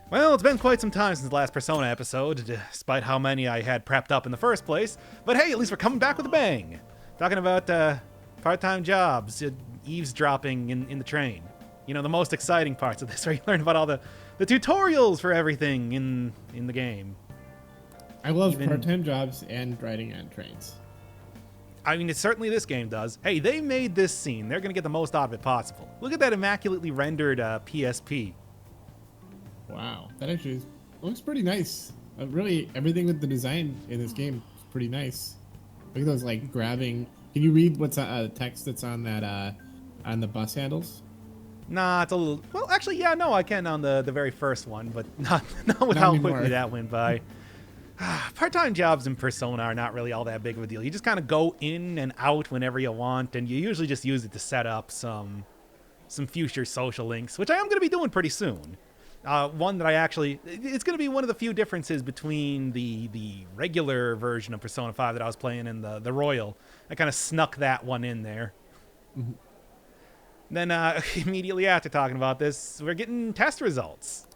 Well, it's been quite some time since the last Persona episode, despite how many I had prepped up in the first place. But hey, at least we're coming back with a bang. Talking about part-time jobs, eavesdropping in the train. You know, the most exciting parts of this, where you learn about all the tutorials for everything in the game. I love part-time jobs and riding on trains. I mean, certainly this game does. Hey, they made this scene. They're going to get the most out of it possible. Look at that immaculately rendered PSP. Wow, that actually looks pretty nice. Really, everything with the design in this game is pretty nice. Look at those, like, grabbing. Can you read what's text that's on that on the bus handles? Nah, it's a little. Well, actually, yeah, no, I can on the very first one, but not with how quickly that went by. Part-time jobs in Persona are not really all that big of a deal. You just kind of go in and out whenever you want, and you usually just use it to set up some future social links, which I am going to be doing pretty soon. One that it's going to be one of the few differences between the regular version of Persona 5 that I was playing and the Royal. I kind of snuck that one in there. Mm-hmm. Then immediately after talking about this, we're getting test results.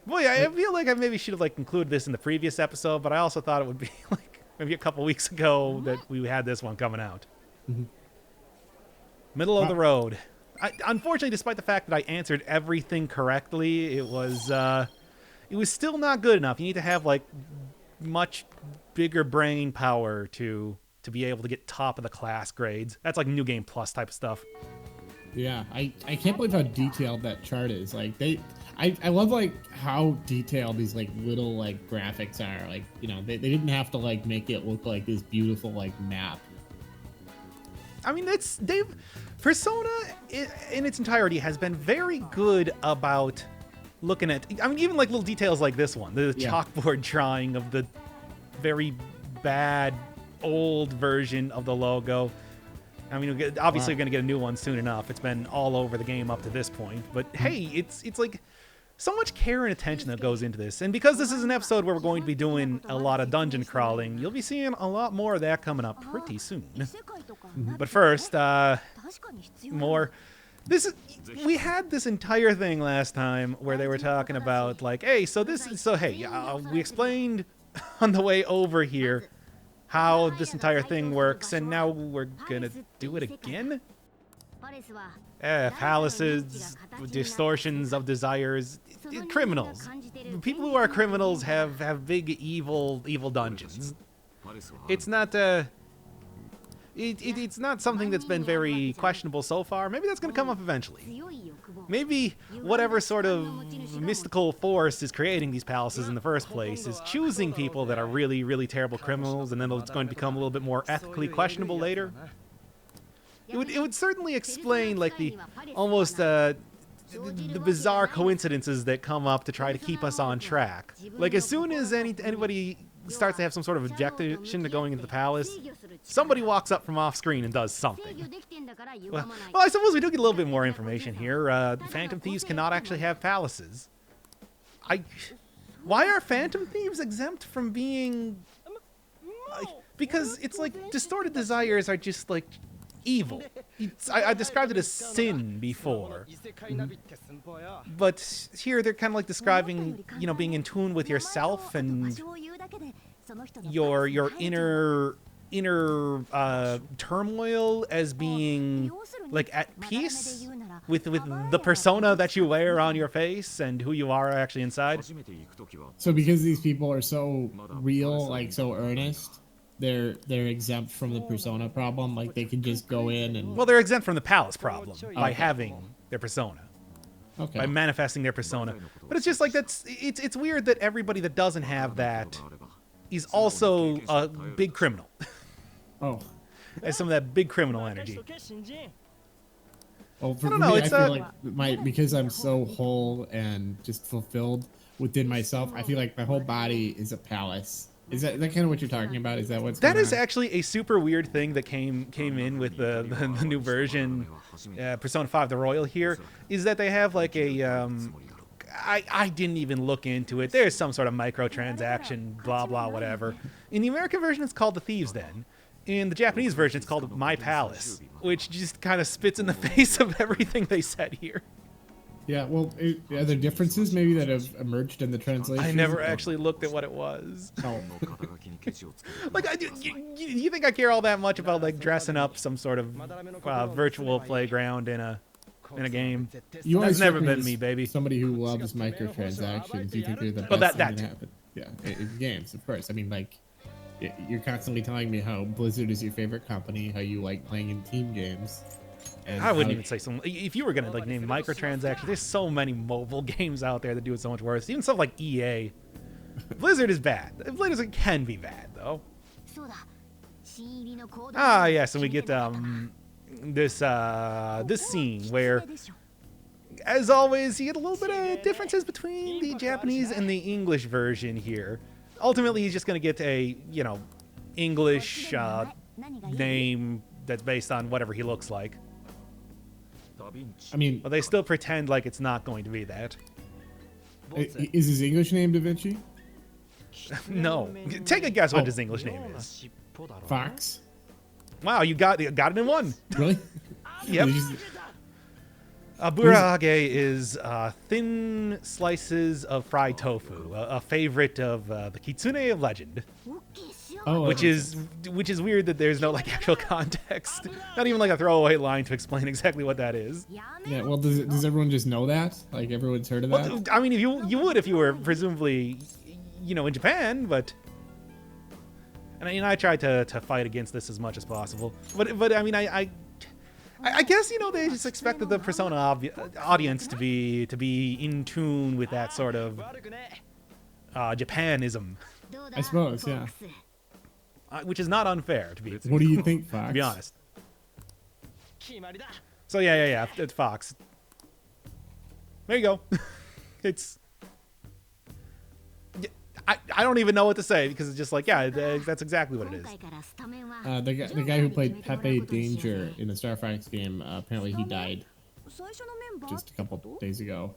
Boy, I feel like I maybe should have included this in the previous episode, but I also thought it would be maybe a couple weeks ago that we had this one coming out. Mm-hmm. Middle of the road. Unfortunately, despite the fact that I answered everything correctly, it was still not good enough. You need to have much bigger brain power to be able to get top of the class grades. That's like New Game Plus type of stuff. Yeah, I can't believe how detailed that chart is. I love how detailed these little graphics are. They didn't have to make it look like this beautiful map. I mean, Persona in its entirety has been very good about looking at, I mean, even little details like this one, the chalkboard drawing of the very bad old version of the logo. I mean, obviously we're going to get a new one soon enough. It's been all over the game up to this point. But hey, it's so much care and attention that goes into this. And because this is an episode where we're going to be doing a lot of dungeon crawling, you'll be seeing a lot more of that coming up pretty soon. But first, more. We had this entire thing last time where they were talking about hey, we explained on the way over here how this entire thing works, and now we're gonna do it again? Palaces, distortions of desires, criminals. People who are criminals have big evil dungeons. It's not it's not something that's been very questionable so far. Maybe that's going to come up eventually. Maybe whatever sort of mystical force is creating these palaces in the first place is choosing people that are really, really terrible criminals, and then it's going to become a little bit more ethically questionable later. It would certainly explain the almost the bizarre coincidences that come up to try to keep us on track. As soon as anybody starts to have some sort of objection to going into the palace, somebody walks up from off screen and does something. Well, I suppose we do get a little bit more information here. Phantom Thieves cannot actually have palaces. Why are Phantom Thieves exempt from being... because it's distorted desires are just evil. I described it as sin before. But here they're kind of describing, being in tune with yourself and your inner turmoil as being at peace with the persona that you wear on your face and who you are actually inside. So because these people are so real, so earnest, they're exempt from the persona problem. They can just go in and... Well, they're exempt from the palace problem by having their persona. Okay. By manifesting their persona. But it's just it's weird that everybody that doesn't have that is also a big criminal. Oh. Has some of that big criminal energy. Well, for me, I feel because I'm so whole and just fulfilled within myself, I feel like my whole body is a palace. Is that kind of what you're talking about? Is that what's going on? That is actually a super weird thing that came in with the new version, Persona 5 the Royal here, is that they have I didn't even look into it. There's some sort of microtransaction, blah, blah, whatever. In the American version, it's called the Thieves' Den. In the Japanese version, it's called My Palace, which just kind of spits in the face of everything they said here. Yeah, well, are there differences maybe that have emerged in the translation? I never actually looked at what it was. Oh. Like, you think I care all that much about like dressing up some sort of virtual playground in a game? That's never been me, baby. Somebody who loves microtransactions. You think they're the best Well, thing that happen? Yeah, in games, of course. I mean, like, you're constantly telling me how Blizzard is your favorite company, how you like playing in team games. And I wouldn't even say some. If you were gonna like name microtransactions, there's so many mobile games out there that do it so much worse. Even stuff like EA. Blizzard is bad. Blizzard can be bad though. Ah, yes, and we get this scene where, as always, you get a little bit of differences between the Japanese and the English version here. Ultimately, he's just gonna get a English name that's based on whatever he looks like. I mean, but they still pretend like it's not going to be that. Is his English name Da Vinci? No. Take a guess what his English name is. Fox. Wow, you got it in one. Really? Yep. Burage is thin slices of fried tofu, a favorite of the Kitsune of legend. Oh, which is weird that there's no like actual context, not even like a throwaway line to explain exactly what that is. Yeah, well, does everyone just know that? Like everyone's heard of that? Well, I mean, if you would if you were presumably, in Japan, but. And I tried to fight against this as much as possible, but I mean I guess they just expected the Persona audience to be in tune with that sort of Japanism. I suppose, yeah. Which is not unfair to be. What do you think, Fox? To be honest. So yeah, it's Fox. There you go. It's. I don't even know what to say because it's just like, yeah, that's exactly what it is. The guy who played Pepe Danger in the Star Fox game, apparently he died just a couple days ago.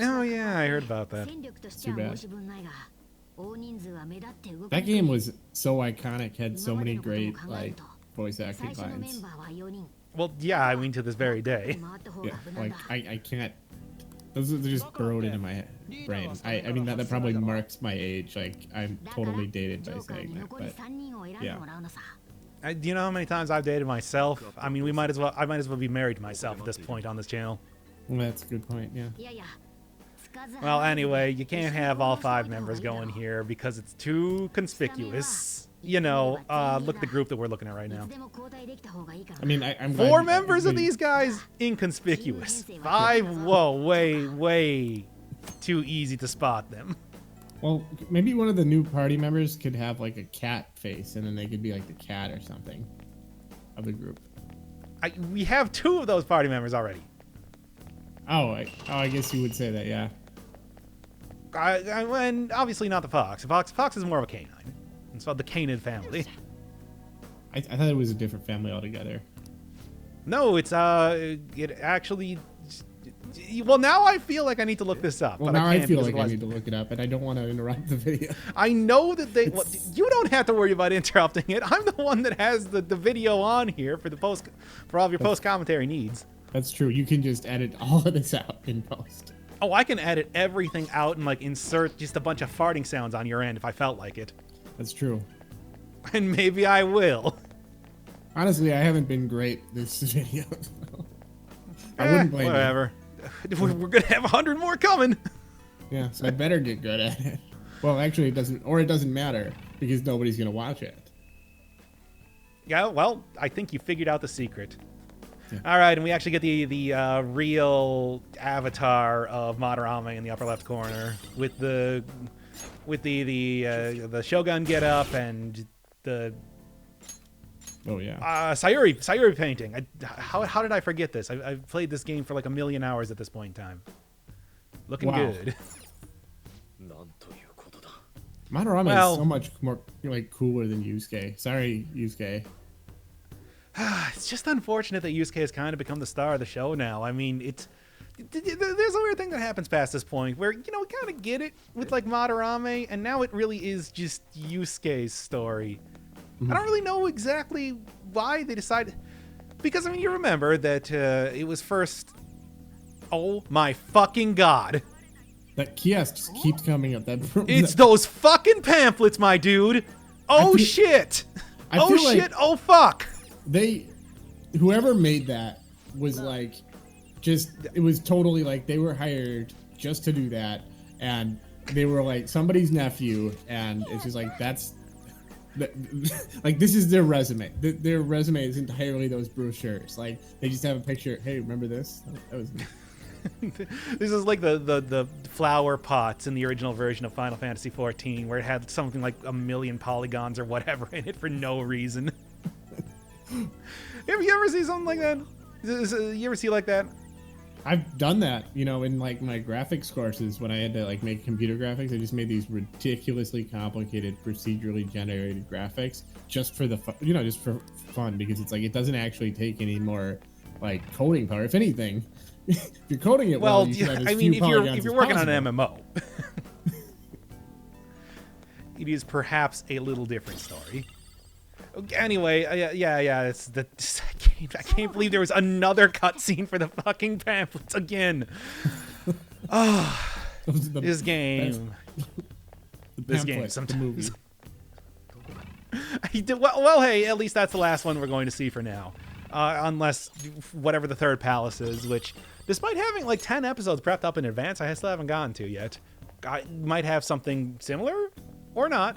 Oh yeah, I heard about that. Too bad. That game was so iconic, had so many great like voice acting lines. Well, yeah, I mean to this very day. Yeah, like I can't. Those are just burrowed into my brain. I mean that probably marks my age. Like I'm totally dated by saying that, but yeah. Do you know how many times I've dated myself? I mean, I might as well be married to myself at this point on this channel. Well, that's a good point. Yeah. Well, anyway, you can't have all 5 members going here because it's too conspicuous. Look at the group that we're looking at right now. I mean, I'm 4 members of these guys, inconspicuous. 5, whoa, way too easy to spot them. Well, maybe one of the new party members could have like a cat face, and then they could be like the cat or something of the group. We have 2 of those party members already. Oh, I guess you would say that, yeah. And obviously not the fox. Fox is more of a canine. It's called the canid family. I thought it was a different family altogether. No, it's it actually. Well, now I feel like I need to look this up. Well, but now I feel like I need to look it up, and I don't want to interrupt the video. I know that they. Well, you don't have to worry about interrupting it. I'm the one that has the video on here for all of your post commentary needs. That's true. You can just edit all of this out in post. Oh, I can edit everything out and like insert just a bunch of farting sounds on your end if I felt like it. That's true. And maybe I will. Honestly, I haven't been great this video. So I wouldn't blame whatever. We're gonna have 100 more coming. Yeah, so I better get good at it. Well, actually, it doesn't matter because nobody's gonna watch it. Yeah, well, I think you figured out the secret. Yeah. All right, and we actually get the real avatar of Madarame in the upper left corner with the Shogun getup and the Sayuri painting. How did I forget this? I've played this game for like 1 million hours at this point in time. Looking good. Madarame is so much more cooler than Yusuke. Sorry, Yusuke. It's just unfortunate that Yusuke has kind of become the star of the show now. I mean, there's a weird thing that happens past this point where, we kind of get it with, like, Madarame, and now it really is just Yusuke's story. Mm-hmm. I don't really know exactly why they decided... Because, I mean, you remember that it was first Oh my fucking god. That kiosk just keeps coming up. It's those fucking pamphlets, my dude. Oh shit. Oh shit. Like oh fuck. Whoever made that was like, it was totally like they were hired just to do that, and they were like somebody's nephew, and it's just like like this is their resume. Their resume is entirely those brochures. Like they just have a picture. Hey, remember this? That was me. This is like the flower pots in the original version of Final Fantasy XIV, where it had something like 1,000,000 polygons or whatever in it for no reason. Have you ever seen something like that? You ever see like that? I've done that, in like my graphics courses when I had to like make computer graphics. I just made these ridiculously complicated procedurally generated graphics just for just for fun, because it's like it doesn't actually take any more like coding power. If anything, if you're coding it well, I mean, if you're working on an MMO, it is perhaps a little different story. Anyway, yeah. It's I can't believe there was another cutscene for the fucking pamphlets again. Oh, this game. This game sometimes. Well, hey, at least that's the last one we're going to see for now. Unless whatever the third palace is, which, despite having like 10 episodes prepped up in advance, I still haven't gotten to yet. I might have something similar or not.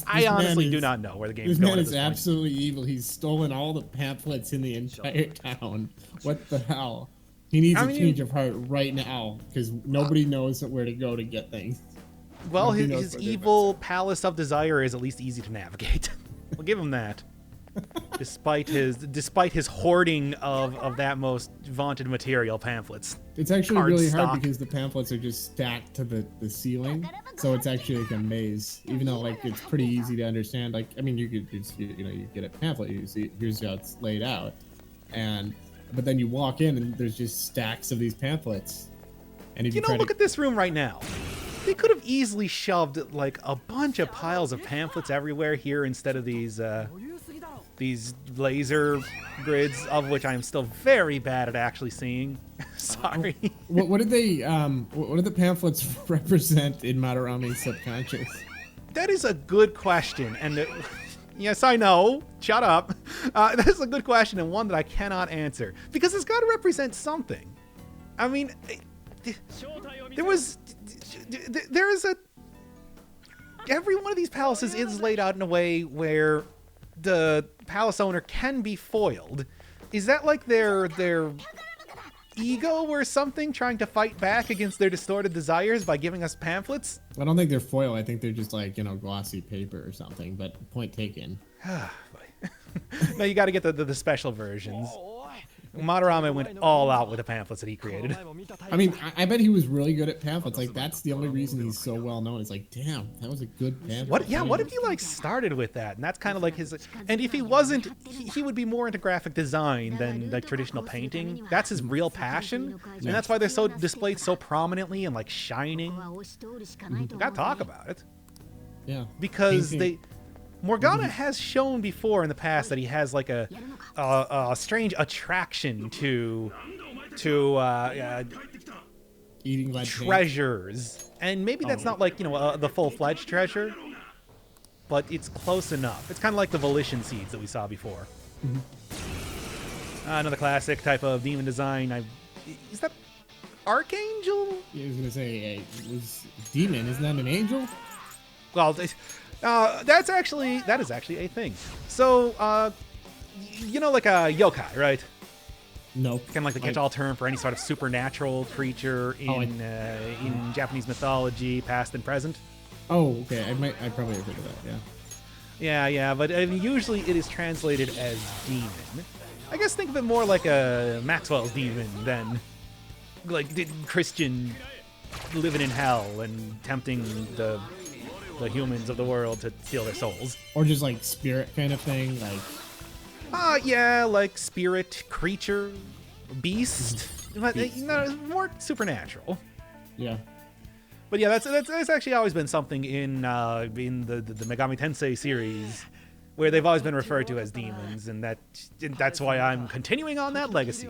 I honestly do not know where the game is going. This man is absolutely evil. He's stolen all the pamphlets in the entire town. What the hell? He needs a change of heart right now, because nobody knows where to go to get things. Well, his evil palace of desire is at least easy to navigate. We'll give him that. Despite his hoarding of that most vaunted material, pamphlets. It's actually really hard because the pamphlets are just stacked to the ceiling, so it's actually like a maze. Even though like it's pretty easy to understand. Like I mean, you could you get a pamphlet, you see here's how it's laid out, but then you walk in and there's just stacks of these pamphlets. And if look at this room right now. They could have easily shoved like a bunch of piles of pamphlets everywhere here instead of these laser grids, of which I am still very bad at actually seeing. Sorry. What did the pamphlets represent in Madarame's subconscious? That is a good question, and yes, I know. Shut up. That is a good question, and one that I cannot answer, because it's got to represent something. I mean, every one of these palaces is laid out in a way where the palace owner can be foiled. Is that like their ego or something, trying to fight back against their distorted desires by giving us pamphlets? I don't think they're foil. I think they're just like, glossy paper or something, but point taken. No, you got to get the special versions. Madarame went all out with the pamphlets that he created. I mean, I bet he was really good at pamphlets. Like, that's the only reason he's so well known. It's like, damn, that was a good pamphlet. What if he like started with that? And that's kind of like his. And if he wasn't, he would be more into graphic design than like traditional painting. That's his real passion, and that's why they're so displayed so prominently and like shining. We gotta talk about it. Yeah. Because Morgana has shown before in the past that he has like a strange attraction to eating lead treasures, and maybe that's not like the full-fledged treasure, but it's close enough. It's kind of like the volition seeds that we saw before. Another classic type of demon design. Is that Archangel? Yeah, I was gonna say it was demon. Isn't that an angel? Well. That is actually a thing. So, like a yokai, right? No. Kind of like the catch-all term for any sort of supernatural creature in Japanese mythology, past and present. Oh, okay. I probably have heard of that. Yeah. Yeah. But usually it is translated as demon. I guess think of it more like a Maxwell's demon than like Christian living in hell and tempting the humans of the world to steal their souls. Or just like spirit kind of thing, like like spirit, creature, beast, but more supernatural. Yeah. But yeah, that's actually always been something in the Megami Tensei series, where they've always been referred to as demons, and that's why I'm continuing on that legacy.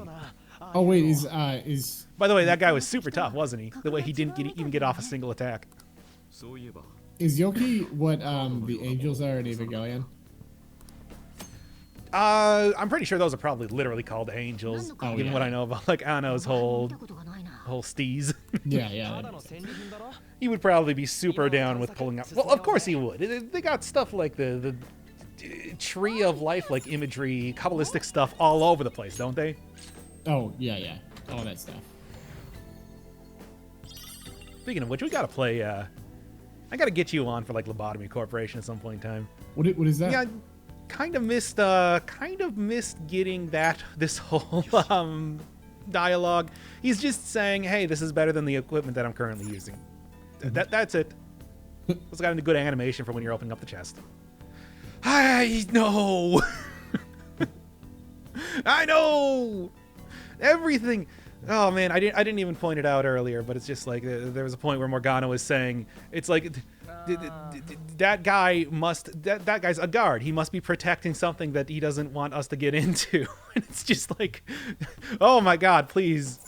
Oh wait, is By the way, that guy was super tough, wasn't he? The way he didn't even get off a single attack. Yoki what the angels are in Evangelion? I'm pretty sure those are probably literally called angels, Oh, given yeah. what I know about like Anno's whole steez. Yeah. He would probably be super down with pulling out. Well, of course he would. They got stuff like the tree of life, like imagery, Kabbalistic stuff all over the place, don't they? Oh yeah. All that stuff. Speaking of which, we gotta play. I gotta get you on for like Lobotomy Corporation at some point in time. What is that? Yeah, kind of missed getting this whole dialogue. He's just saying, "Hey, this is better than the equipment that I'm currently using." That's it. It's got a good animation for when you're opening up the chest. I know. I know everything. Oh man, I didn't even point it out earlier, but it's just like there was a point where Morgana was saying it's like that guy's a guard. He must be protecting something that he doesn't want us to get into. And it's just like, oh my god, please,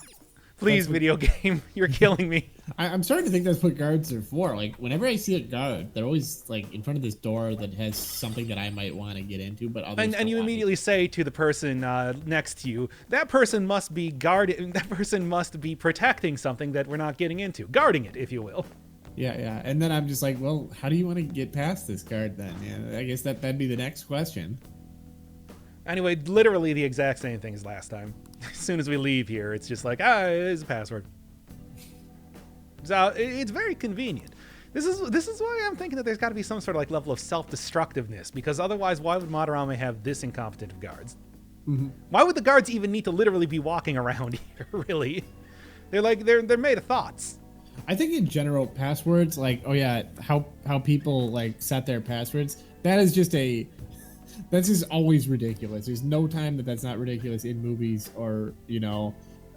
video game, you're killing me. I'm starting to think that's what guards are for. Like, whenever I see a guard, they're always like in front of this door that has something that I might want to get into, but others and you immediately say to the person next to you, that person must be guarding. That person must be protecting something that we're not getting into, guarding it, if you will. Yeah. And then I'm just like, well, how do you want to get past this guard then? Yeah, I guess that'd be the next question. Anyway, literally the exact same thing as last time. As soon as we leave here, it's just like, it's a password. So it's very convenient. This is why I'm thinking that there's got to be some sort of like level of self-destructiveness, because otherwise, why would Madarame have this incompetent of guards? Mm-hmm. Why would the guards even need to literally be walking around here? Really, they're made of thoughts. I think in general, passwords, like, oh yeah, how people like set their passwords, that's just always ridiculous. There's no time that's not ridiculous in movies or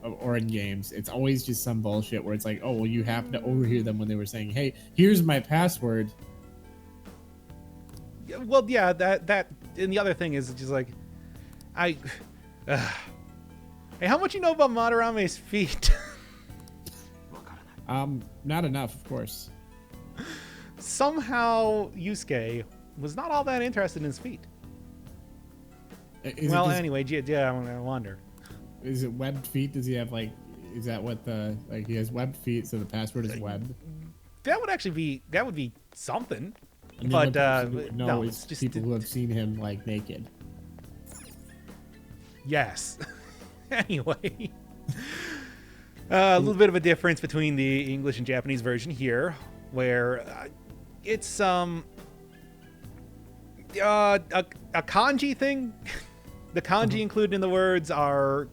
or in games. It's always just some bullshit where it's like, oh, well, you happen to overhear them when they were saying, hey, here's my password. Well, yeah, that, and the other thing is just like, hey, how much you know about Madarame's feet? Not enough, of course. Somehow Yusuke was not all that interested in his feet. Anyway, yeah, I wonder. Is it webbed feet? Does he have is that what he has webbed feet, so the password is webbed? That would be something. I mean, but no, it's just people who have seen him naked. Yes. Anyway, a little bit of a difference between the English and Japanese version here, where it's a kanji thing. The kanji included in the words are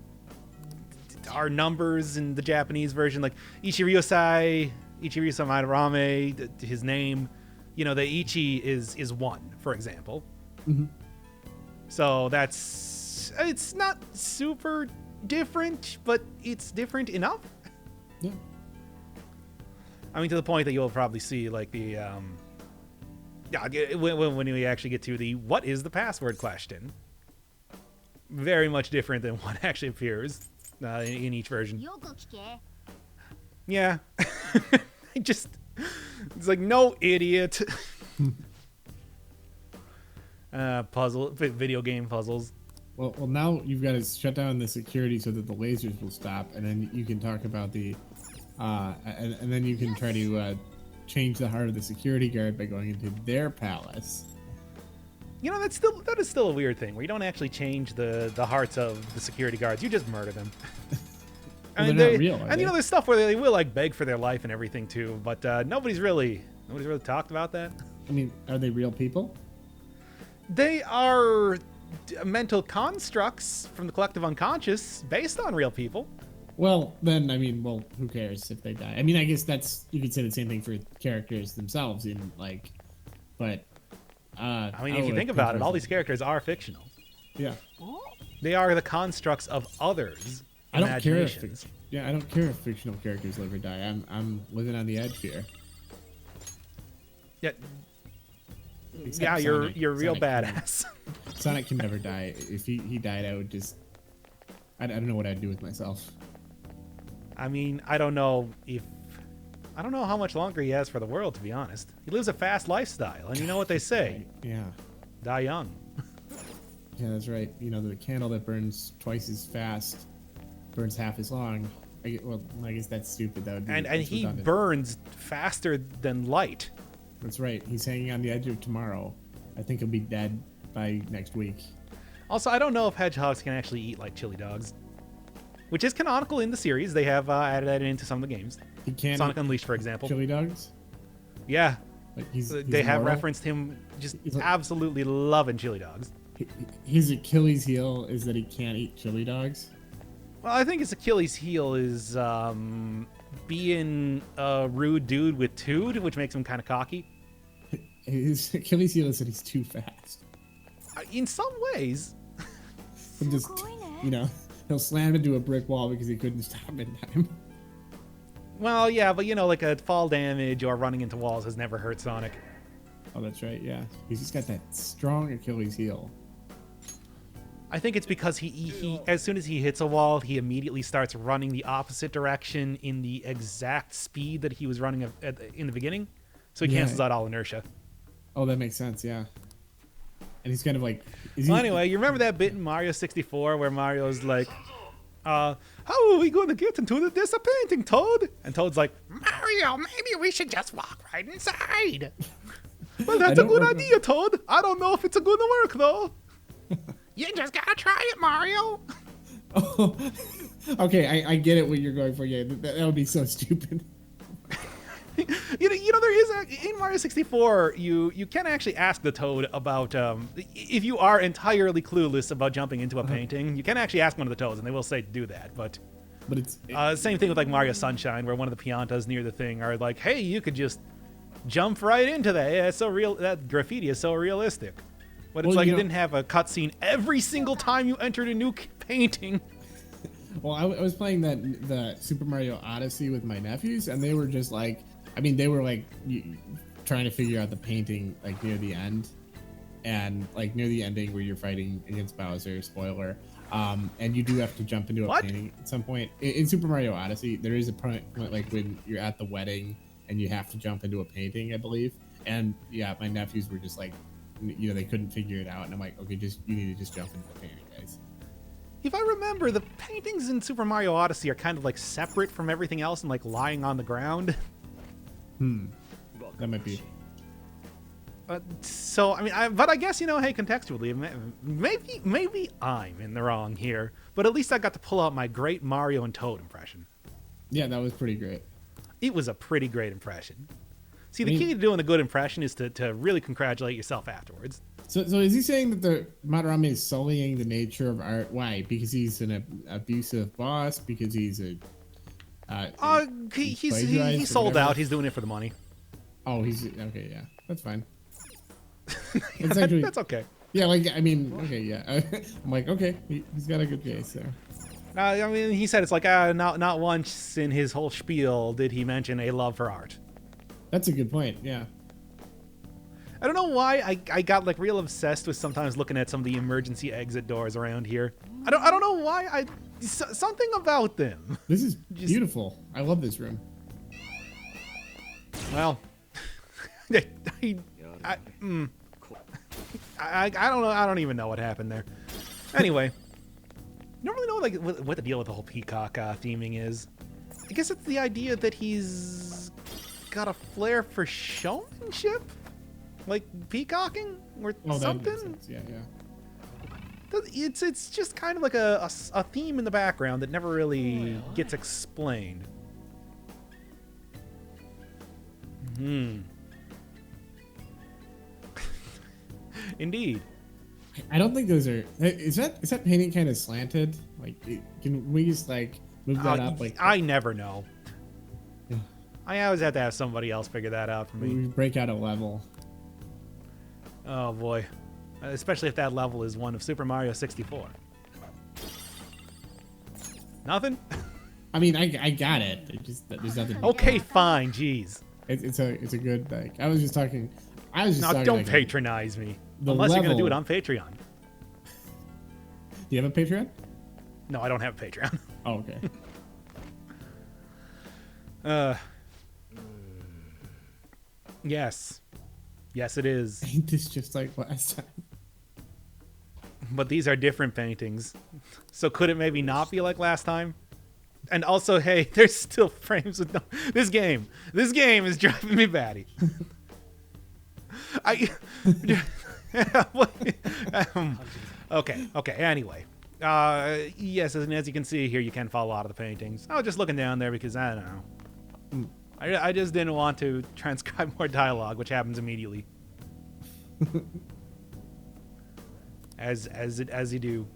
numbers in the Japanese version, like Ichiryu Madarame, his name. The ichi is 1, for example. Mm-hmm. So it's not super different, but it's different enough. Yeah. I mean, to the point that you'll probably see like the when we actually get to the what is the password question. Very much different than what actually appears in each version. Yeah. It's like, no, idiot. Video game puzzles. Well, now you've got to shut down the security so that the lasers will stop, and then you can talk about and then you can try to change the heart of the security guard by going into their palace. That is still a weird thing where you don't actually change the hearts of the security guards. You just murder them. Well, they're not real, are they? There's stuff where they will beg for their life and everything too, but nobody's really talked about that. I mean, are they real people? They are mental constructs from the collective unconscious based on real people. Well, then, who cares if they die? I mean, I guess you could say the same thing for characters themselves but if you think about it, all these characters are fictional. Yeah. They are the constructs of others' imaginations. I don't care if fictional characters live or die. I'm living on the edge here. Yeah. Except you're real Sonic badass. Sonic can never die. If he died, I don't know what I'd do with myself. I mean, I don't know how much longer he has for the world, to be honest. He lives a fast lifestyle, and you know what they say. Yeah. Die young. Yeah, that's right. You know, the candle that burns twice as fast burns half as long. I guess that's stupid. That would be, and he redundant. burns faster than light. That's right. He's hanging on the edge of tomorrow. I think he'll be dead by next week. Also, I don't know if hedgehogs can actually eat like chili dogs, which is canonical in the series. They have added that into some of the games. He can't Sonic Unleashed, for example. Chili dogs? Yeah. Like they have referenced him just absolutely loving chili dogs. His Achilles heel is that he can't eat chili dogs? Well, I think his Achilles heel is being a rude dude with tood, which makes him kind of cocky. His Achilles heel is that he's too fast. In some ways. And just, you know, he'll slam into a brick wall because he couldn't stop in time. Well, yeah, but you know, like a fall damage or running into walls has never hurt Sonic. Oh, that's right, yeah. He's just got that strong Achilles heel. I think it's because he as soon as he hits a wall, he immediately starts running the opposite direction in the exact speed that he was running in the beginning. So he cancels out all inertia. Oh, that makes sense, yeah. And he's kind of like... Anyway, you remember that bit in Mario 64 where Mario's like, how are we going to get into this painting, Toad? And Toad's like, Mario, maybe we should just walk right inside. Well, that's a good idea, Toad. I don't know if it's going to work, though. You just gotta try it, Mario. Oh, okay, I get it what you're going for. Yeah, that would be so stupid. You know, there is in Mario 64. You can actually ask the Toad about if you are entirely clueless about jumping into a painting. You can actually ask one of the Toads, and they will say do that. But it's same thing with like Mario Sunshine, where one of the Piantas near the thing are like, "Hey, you could just jump right into that. Yeah, it's so real. That graffiti is so realistic." But it's like it didn't have a cutscene every single time you entered a new painting. Well, I was playing the Super Mario Odyssey with my nephews, and they were just like, I mean, they were like trying to figure out the painting like near the end, and like near the ending where you're fighting against Bowser. Spoiler. And you do have to jump into a painting at some point. In Super Mario Odyssey, there is a point like when you're at the wedding and you have to jump into a painting, I believe. And yeah, my nephews were just like, you know, they couldn't figure it out, and I'm like, okay, you need to just jump into the painting, guys. If I remember, the paintings in Super Mario Odyssey are kind of like separate from everything else and like lying on the ground. That might be. So I mean, but I guess, you know, hey, contextually, maybe I'm in the wrong here, but at least I got to pull out my great Mario and Toad impression. Yeah, that was pretty great. It was a pretty great impression. See, the key to doing a good impression is to really congratulate yourself afterwards. So is he saying that the Madarame is sullying the nature of art? Why? Because he's an abusive boss? Because he's a... he sold out. He's doing it for the money. Oh, he's... Okay, yeah. That's fine. That's okay. Yeah, like, I mean, okay, yeah. I'm like, okay, he's got a good case there. I mean, he said it's like, not once in his whole spiel did he mention a love for art. That's a good point, yeah. I don't know why I got like real obsessed with sometimes looking at some of the emergency exit doors around here. I don't know why. Something about them. This is beautiful. I love this room. Well, I don't know. I don't even know what happened there. Anyway, I don't really know like what the deal with the whole peacock theming is. I guess it's the idea that he's got a flair for showmanship, like peacocking or something. That makes sense. Yeah. It's just kind of like a theme in the background that never really gets explained. Indeed. I don't think those are. Is that painting kind of slanted? Like, can we just like move that up? Like, I never know. I always have to have somebody else figure that out for me. We break out a level. Oh boy, especially if that level is one of Super Mario 64. Nothing. I mean, I got it. There's nothing. Okay, fine. Jeez. It's a good like. I was just talking. No, don't patronize me. Unless you're gonna do it on Patreon. Do you have a Patreon? No, I don't have a Patreon. Oh, okay. Yes. Yes, it is. Ain't this just like last time? But these are different paintings. So could it maybe not be like last time? And also, hey, there's still frames with no... This game is driving me batty. Okay, anyway. Yes, and as you can see here, you can follow a lot of the paintings. I was just looking down there because, I don't know. I just didn't want to transcribe more dialogue, which happens immediately. as you do.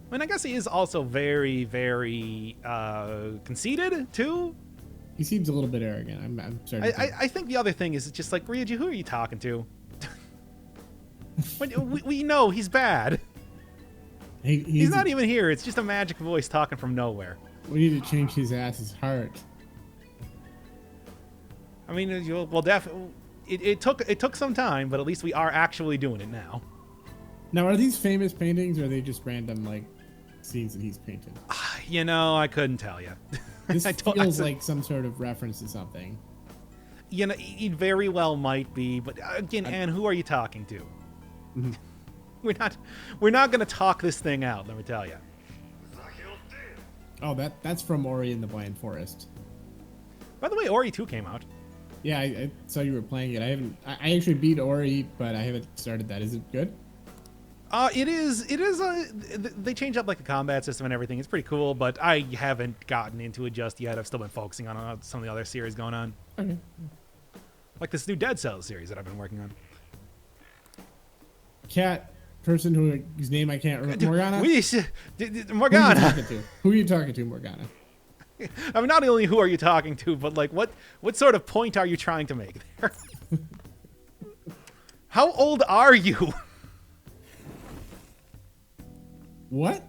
I mean, I guess he is also very, very conceited too. He seems a little bit arrogant. I'm sorry. I think the other thing is just like, Ryuji, who are you talking to? we know he's bad. He's not even here. It's just a magic voice talking from nowhere. We need to change his ass's heart. I mean, well, definitely. It took some time, but at least we are actually doing it now. Now, are these famous paintings, or are they just random like scenes that he's painted? You know, I couldn't tell you. This feels like some sort of reference to something. You know, it very well might be, but again, Anne, who are you talking to? Mm-hmm. We're not going to talk this thing out. Let me tell you. Oh, that's from Ori and the Blind Forest. By the way, Ori 2 came out. Yeah, I saw you were playing it. I actually beat Ori, but I haven't started that. Is it good? It is. They changed up like the combat system and everything. It's pretty cool, but I haven't gotten into it just yet. I've still been focusing on some of the other series going on. Okay. Like this new Dead Cells series that I've been working on. Cat person whose name I can't remember. Morgana? Morgana. Who are you talking to, Morgana? I mean, not only who are you talking to, but like what sort of point are you trying to make there? How old are you? What?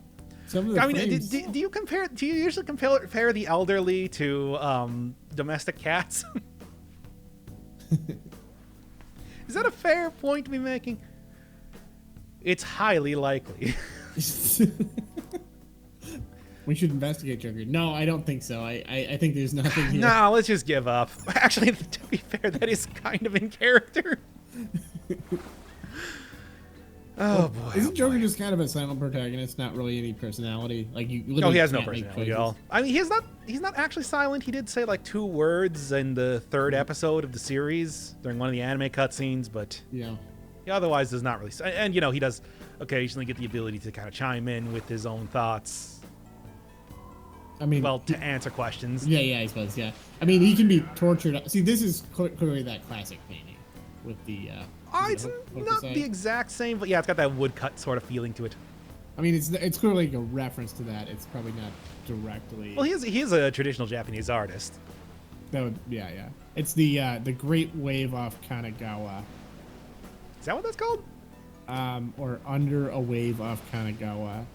Some of the do you compare? Do you usually compare the elderly to domestic cats? Is that a fair point to be making? It's highly likely. We should investigate Joker. No, I don't think so. I think there's nothing here. No, let's just give up. Actually, to be fair, that is kind of in character. Oh boy. Isn't Joker just kind of a silent protagonist, not really any personality? Like you literally No, he has no personality at all. I mean, he's not actually silent. He did say like 2 words in the 3rd episode of the series during one of the anime cutscenes, but yeah. He otherwise does not really. And you know, he does occasionally get the ability to kind of chime in with his own thoughts. I mean, well, to answer questions. Yeah, I suppose. Yeah, I mean, he can be tortured. See, this is clearly that classic painting with the. It's not the exact same, but yeah, it's got that woodcut sort of feeling to it. I mean, it's clearly like a reference to that. It's probably not directly. Well, he's a traditional Japanese artist. That would, yeah. It's the Great Wave off Kanagawa. Is that what that's called? Or Under a Wave off Kanagawa.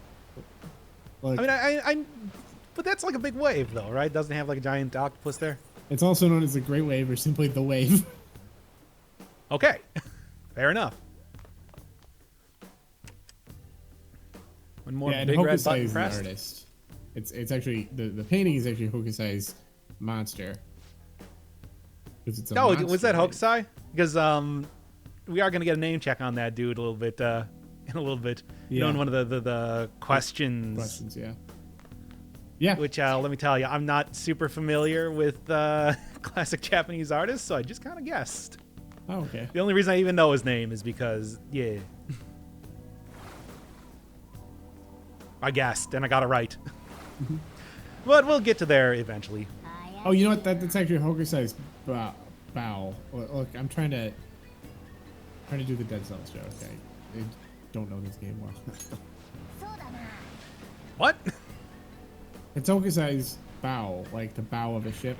Like, I mean, but that's like a big wave, though, right? Doesn't it have like a giant octopus there? It's also known as the Great Wave or simply the Wave. Okay, fair enough. One more big red button pressed. The artist. It's actually the painting is actually Hokusai's monster. It's a monster, was that Hokusai? Because we are gonna get a name check on that dude a little bit in a little bit. You know, in one of the questions. Questions, yeah. Yeah. Which let me tell you, I'm not super familiar with classic Japanese artists, so I just kind of guessed. Oh, okay. The only reason I even know his name is because, yeah. I guessed, and I got it right. But we'll get to there eventually. Oh, you know what? That's actually Hokusai's bow. Look, I'm trying to do the Dead Cells joke. I don't know this game well. What? It's Hokusai's bow, like the bow of a ship.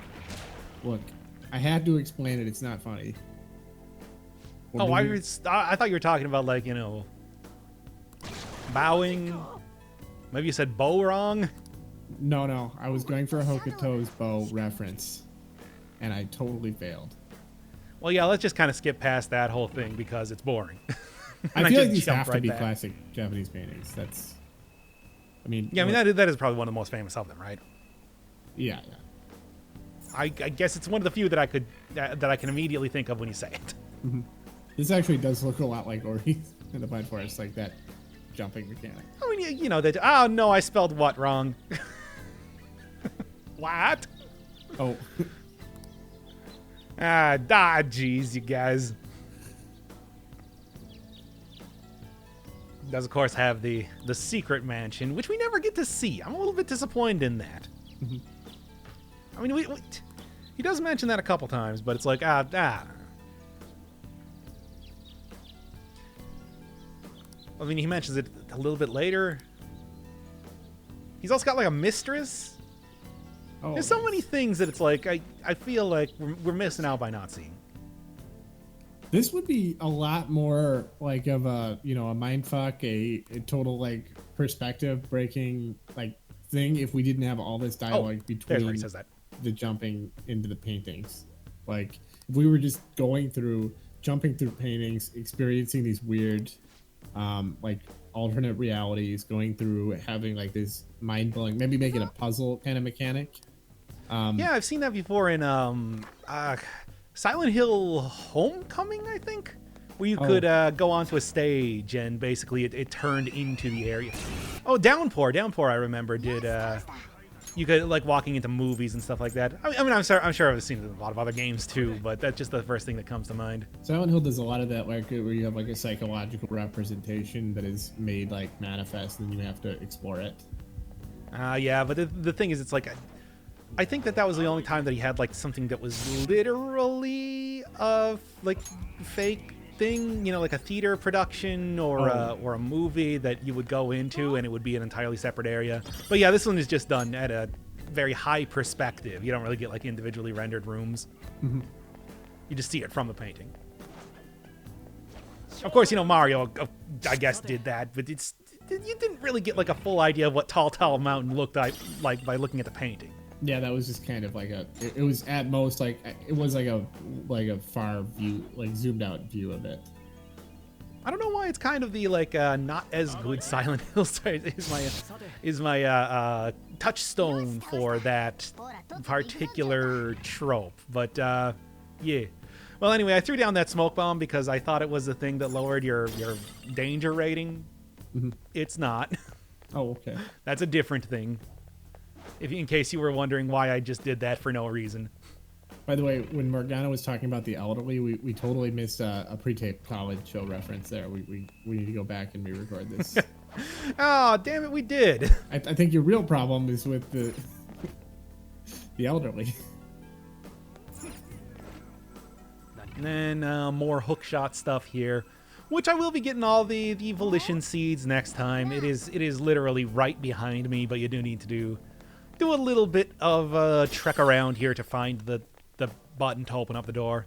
Look, I had to explain it. It's not funny. Oh, I thought you were talking about, like, you know, bowing. Maybe you said bow wrong. No. I was going for a Hokuto's bow reference, and I totally failed. Well, yeah, let's just kind of skip past that whole thing because it's boring. I feel like these have to be classic Japanese paintings. I mean, yeah, I mean that is probably one of the most famous of them, right? Yeah. I guess it's one of the few that I could that I can immediately think of when you say it. Mm-hmm. This actually does look a lot like Ori in the Pine Forest, like that jumping mechanic. I mean, you know that. Oh no, I spelled what wrong. What? Oh. Geez, you guys. It does of course have the secret mansion, which we never get to see. I'm a little bit disappointed in that. Mm-hmm. I mean, he does mention that a couple times, but it's like I mean, he mentions it a little bit later. He's also got like a mistress. Oh, There's so many things that it's like I feel like we're missing out by not seeing. This would be a lot more like of a, you know, a mindfuck, a total like perspective breaking like thing if we didn't have all this dialogue between he says that. The jumping into the paintings. Like if we were just jumping through paintings, experiencing these weird like alternate realities, going through having like this mind-blowing, maybe making a puzzle kind of mechanic. Yeah, I've seen that before in Silent Hill Homecoming, I think, where you could go onto a stage and basically it turned into the area. Oh, Downpour, I remember did. You could like walking into movies and stuff like that. I mean, I'm sure I've seen it in a lot of other games too, but that's just the first thing that comes to mind. Silent Hill does a lot of that, like where you have like a psychological representation that is made like manifest, and you have to explore it. Yeah, but the thing is, it's like I think that was the only time that he had like something that was literally a like fake thing, you know, like a theater production or a movie that you would go into and it would be an entirely separate area. But yeah, this one is just done at a very high perspective. You don't really get like individually rendered rooms. Mm-hmm. You just see it from the painting. Of course, you know, Mario, I guess, did that, but you didn't really get like a full idea of what Tall Mountain looked like by looking at the painting. Yeah, that was just kind of like it was at most like it was like a far view, like zoomed out view of it. I don't know why it's kind of the like not as good Silent Hill is my touchstone for that particular trope. But yeah. Well, anyway, I threw down that smoke bomb because I thought it was the thing that lowered your danger rating. Mm-hmm. It's not. Oh, okay. That's a different thing. In case you were wondering why I just did that for no reason. By the way, when Morgana was talking about the elderly, we totally missed a pre-taped college show reference there. We need to go back and re-record this. Oh, damn it, we did. I think your real problem is with the elderly. And then more hookshot stuff here, which I will be getting all the volition seeds next time. It is literally right behind me, but you do need to do a little bit of a trek around here to find the button to open up the door.